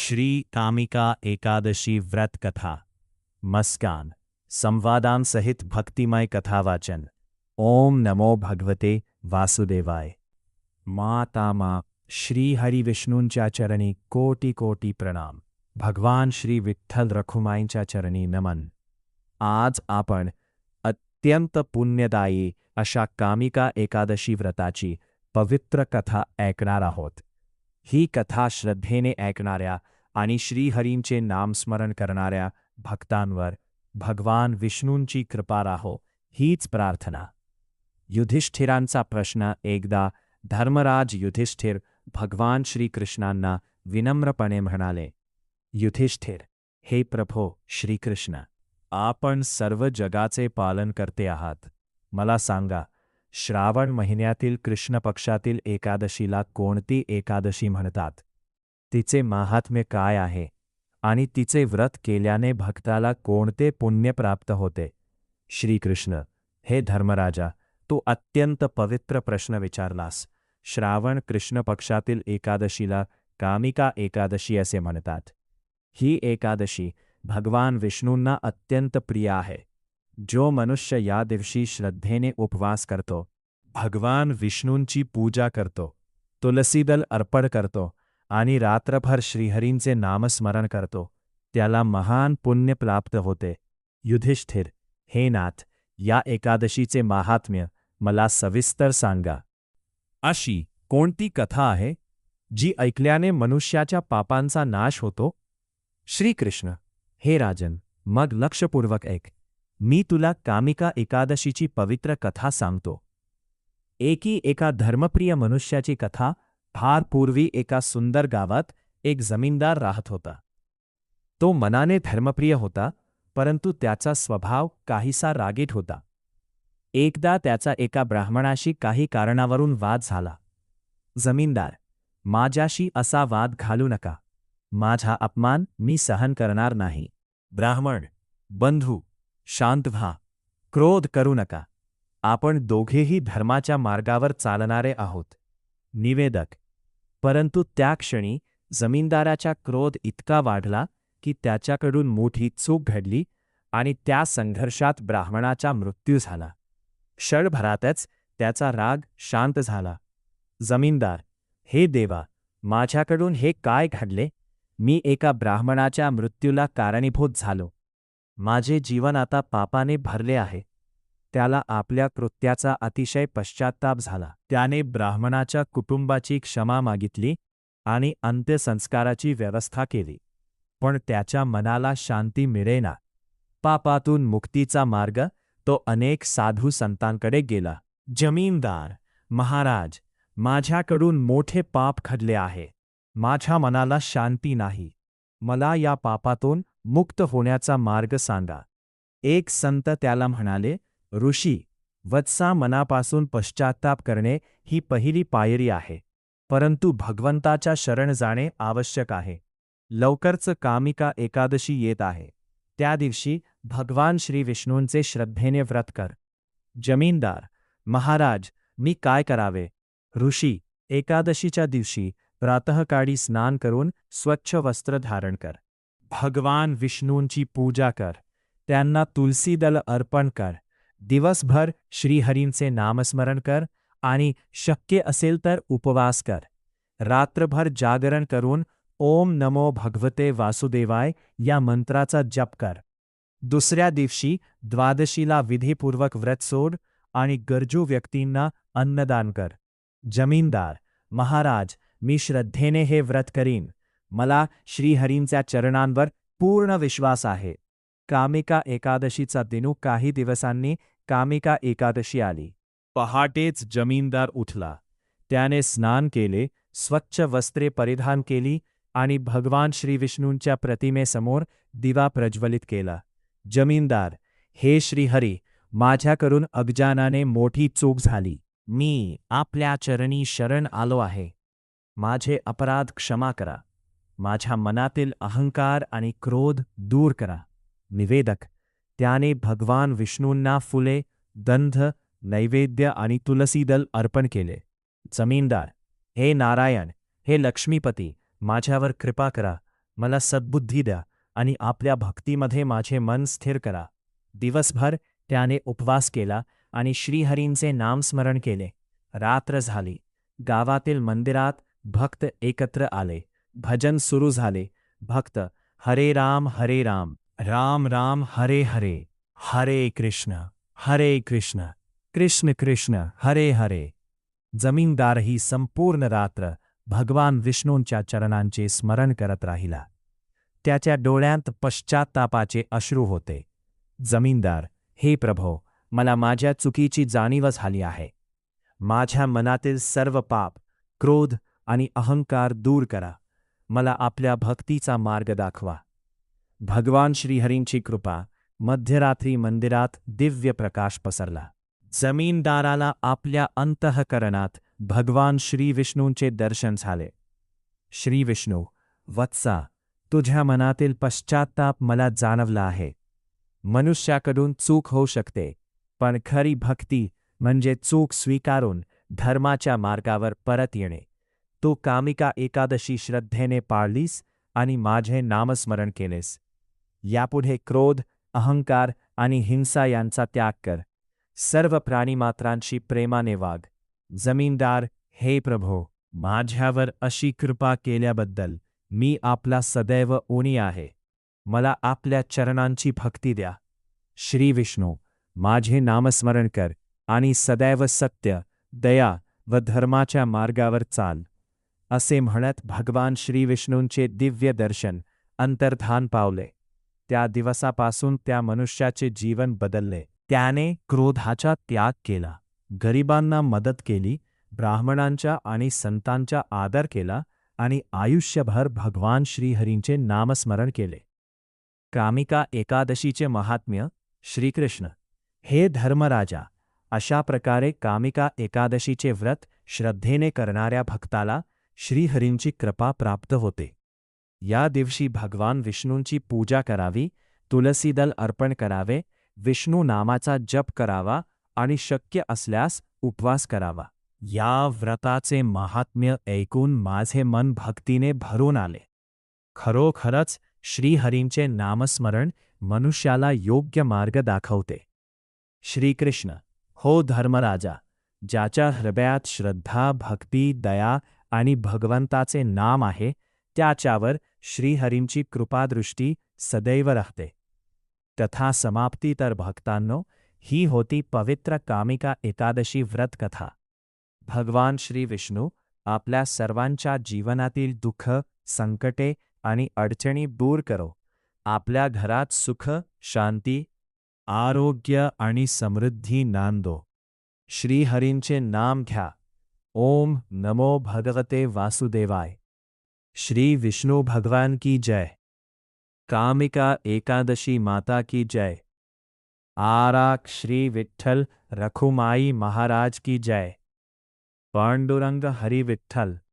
श्री कामिका एकादशी व्रत कथा मस्कान संवादांसहित भक्तिमय कथावाचन। ओम नमो भगवते वासुदेवाय। माता माँ श्री हरी विष्णूंच्या चरणी कोटी कोटी प्रणाम। भगवान श्री विठ्ठल रखुमाईंच्या चरणी नमन। आज आपण अत्यंत पुण्यदायी अशा कामिका एकादशी व्रताची पवित्र कथा ऐकणार आहोत। ही कथा श्रद्धेने ऐकणाऱ्या आणि श्रीहरींचे नामस्मरण करणाऱ्या भक्तांवर भगवान विष्णूंची कृपा राहो हीच प्रार्थना। युधिष्ठिरांचा प्रश्न। एकदा धर्मराज युधिष्ठिर भगवान श्रीकृष्णांना विनम्रपणे म्हणाले, युधिष्ठिर, हे प्रभो श्रीकृष्ण, आपण सर्व जगाचे पालन करते आहात। मला सांगा, श्रावण महिन्यातील कृष्ण पक्षातील एकादशीला कोणती एकादशी म्हणतात? तिचे माहात्म्य काय आहे आणि तिचे व्रत केल्याने भक्ताला कोणते पुण्य प्राप्त होते? श्रीकृष्ण, हे धर्मराजा, तू अत्यंत पवित्र प्रश्न विचारलास। श्रावण कृष्ण पक्षातील एकादशीला कामिका एकादशी असे म्हणतात। ही एकादशी भगवान विष्णूंना अत्यंत प्रिय आहे। जो मनुष्य या दिवशी श्रद्धेने उपवास करतो, भगवान विष्णूंची पूजा करतो, तुलसीदल अर्पण करतो आणि रात्रभर श्रीहरींचे नामस्मरण करतो, त्याला महान पुण्य प्राप्त होते। युधिष्ठिर, हे नाथ, या एकादशीचे माहात्म्य मला सविस्तर सांगा। अशी कोणती कथा आहे जी ऐकल्याने मनुष्याच्या पापांचा नाश होतो? श्रीकृष्ण, हे राजन, मग लक्षपूर्वक ऐक। मी तुला कामिका एकादशीची पवित्र कथा सांगतो। एका धर्मप्रिय मनुष्याची कथा। फार पूर्वी एका सुंदर गावात एक जमीनदार राहत होता। तो मनाने धर्मप्रिय होता, परंतु त्याचा स्वभाव काहीसा रागीट होता। एकदा त्याचा एका ब्राह्मणाशी काही कारणावरून वाद झाला। जमीनदार, माझ्याशी असा वाद घालू नका, माझा अपमान मी सहन करणार नाही। ब्राह्मण, बंधू, शांत व्हा, क्रोध करू नका, आपण दोघेही धर्माच्या मार्गावर चालणारे आहोत। निवेदक, परंतु त्या क्षणी जमीनदाराचा क्रोध इतका वाढला की त्याच्याकडून मोठी चूक घडली आणि त्या संघर्षात ब्राह्मणाचा मृत्यू झाला। क्षणभरातच त्याचा राग शांत झाला। जमीनदार, हे देवा, माझ्याकडून हे काय घडले? मी एका ब्राह्मणाच्या मृत्यूला कारणीभूत झालो। माझे जीवन आता पापाने भरले आहे। त्याला आपल्या कृत्याचा अतिशय पश्चात्ताप झाला। त्याने ब्राह्मणाच्या कुटुंबाची क्षमा मागितली आणि अंत्यसंस्काराची व्यवस्था केली, पण त्याच्या मनाला शांती मिळेना। पापातून मुक्तीचा मार्ग तो अनेक साधू संतांकडे गेला। जमीनदार, महाराज, माझ्याकडून मोठे पाप घडले आहे, माझ्या मनाला शांती नाही, मला या पापातून मुक्त होण्याचा मार्ग सांगा। एक संत त्याला म्हणाले, ऋषी, वत्सा, मनापासून पश्चात्ताप करणे ही पहिली पायरी आहे, परंतु भगवंताच्या शरण जाणे आवश्यक आहे। लवकरच कामिका एकादशी येत आहे, त्या दिवशी भगवान श्री विष्णूंचे श्रद्धेने व्रत कर। जमीनदार, महाराज, मी काय करावे? ऋषी, एकादशीच्या दिवशी प्रातःकाळी स्नान करून स्वच्छ वस्त्र धारण कर, भगवान विष्णूंची पूजा कर, त्यांना तुलसीदल अर्पण कर, दिवसभर श्रीहरींचे नामस्मरण कर आणि शक्य असेल तर उपवास कर। रात्रभर जागरण करून ओम नमो भगवते वासुदेवाय या मंत्राचा जप कर। दुसऱ्या दिवशी द्वादशीला विधीपूर्वक व्रत सोड आणि गरजू व्यक्तींना अन्नदान कर। जमीनदार, महाराज, मी श्रद्धेने हे व्रत करीन, मला श्रीहरींच्या चरणांवर पूर्ण विश्वास आहे। कामिका एकादशीचा दिनू काही दिवसांनी कामिका एकादशी आली। पहाटेच जमीनदार उठला, त्याने स्नान केले, स्वच्छ वस्त्रे परिधान केली आणि भगवान श्रीविष्णूंच्या प्रतिमेसमोर दिवा प्रज्वलित केला। जमीनदार, हे श्रीहरी, माझ्याकडून अज्ञानाने मोठी चूक झाली, मी आपल्या चरणी शरण आलो आहे, माझे अपराध क्षमा करा, माझ्या मनातील अहंकार आणि क्रोध दूर करा। निवेदक, त्याने भगवान विष्णूंना फुले, गंध, नैवेद्य आणि तुलसीदल अर्पण केले। जमीनदार, हे नारायण, हे लक्ष्मीपती, माझ्यावर कृपा करा, मला सद्बुद्धी द्या आणि आपल्या भक्तीमध्ये माझे मन स्थिर करा. दिवसभर त्याने उपवास केला आणि श्रीहरींचे नामस्मरण केले. रात्र झाली. गावातील मंदिरात भक्त एकत्र आले. भजन सुरू झाले. भक्त हरे राम, राम राम हरे हरे, हरे कृष्ण, कृष्ण कृष्ण हरे हरे. जमीनदारही संपूर्ण रात्र भगवान विष्णूंच्या चरणांचे स्मरण करत राहिला. त्याच्या डोळ्यांत पश्चात्तापाचे अश्रू होते. जमीनदार, हे प्रभो, मला माझ्या चुकीची जाणीव झाली आहे. माझ्या मनातील सर्व पाप, क्रोध आणि अहंकार दूर करा. मला आपल्या भक्तीचा मार्ग दाखवा. भगवान श्रीहरींची कृपा. मध्यरात्री मंदिरात दिव्य प्रकाश पसरला. जमीनदाराला आपल्या अंतःकरणात भगवान श्रीविष्णूंचे दर्शन झाले. श्रीविष्णू, वत्सा, तुझ्या मनातील पश्चात्ताप मला जाणवला आहे. मनुष्याकडून चूक होऊ शकते, पण खरी भक्ती म्हणजे चूक स्वीकारून धर्माच्या मार्गावर परत येणे. तू कामिका एकादशी श्रद्धेने पाळलीस आणि माझे नामस्मरण केलेस. यापुढे क्रोध, अहंकार आणि हिंसा यांचा त्याग कर. सर्व प्राणीमात्रांशी प्रेमाने वाग. जमीनदार, हे प्रभो, माझ्यावर अशी कृपा केल्याबद्दल मी आपला सदैव ऋणी आहे. मला आपल्या चरणांची भक्ती द्या. श्री विष्णू, माझे नामस्मरण कर आणि सदैव सत्य, दया व धर्माच्या मार्गावर चाल. असे म्हणत भगवान श्रीविष्णूंचे दिव्य दर्शन अंतर्धान पावले. त्या दिवसापासून त्या मनुष्याचे जीवन बदलले. त्याने क्रोधाचा त्याग केला, गरिबांना मदत केली, ब्राह्मणांच्या आणि संतांचा आदर केला आणि आयुष्यभर भगवान श्रीहरींचे नामस्मरण केले. कामिका एकादशीचे महात्म्य. श्रीकृष्ण, हे धर्मराजा, अशा प्रकारे कामिका एकादशीचे व्रत श्रद्धेने करणाऱ्या भक्ताला श्रीहरींची कृपा प्राप्त होते. या दिवशी भगवान विष्णूंची पूजा करावी, तुलसीदल अर्पण करावे, विष्णू नामाचा जप करावा आणि शक्य असल्यास उपवास करावा. या व्रताचे महात्म्य ऐकून माझे मन भक्तीने भरून आले. खरोखरच श्रीहरींचे नामस्मरण मनुष्याला योग्य मार्ग दाखवते. श्रीकृष्ण, हो धर्मराजा, ज्याच्या हृदयात श्रद्धा, भक्ती, दया आणि भगवंताचे नाम आहे, त्याच्यावर श्रीहरींची कृपादृष्टी सदैव राहते. कथा समाप्ती. तर भक्तांनो, ही होती पवित्र कामिका एकादशी व्रत कथा. भगवान श्री विष्णू आपल्या सर्वांच्या जीवनातील दुःख, संकटे आणि अडचणी दूर करो. आपल्या घरात सुख, शांती, आरोग्य आणि समृद्धी नांदो. श्रीहरींचे नाम घ्या. ओम नमो भगवते वासुदेवाय. श्री विष्णु भगवान की जय. कामिका एकादशी माता की जय. आराक श्री विठ्ठल रखुमाई महाराज की जय. पांडुरंग हरि विठ्ठल.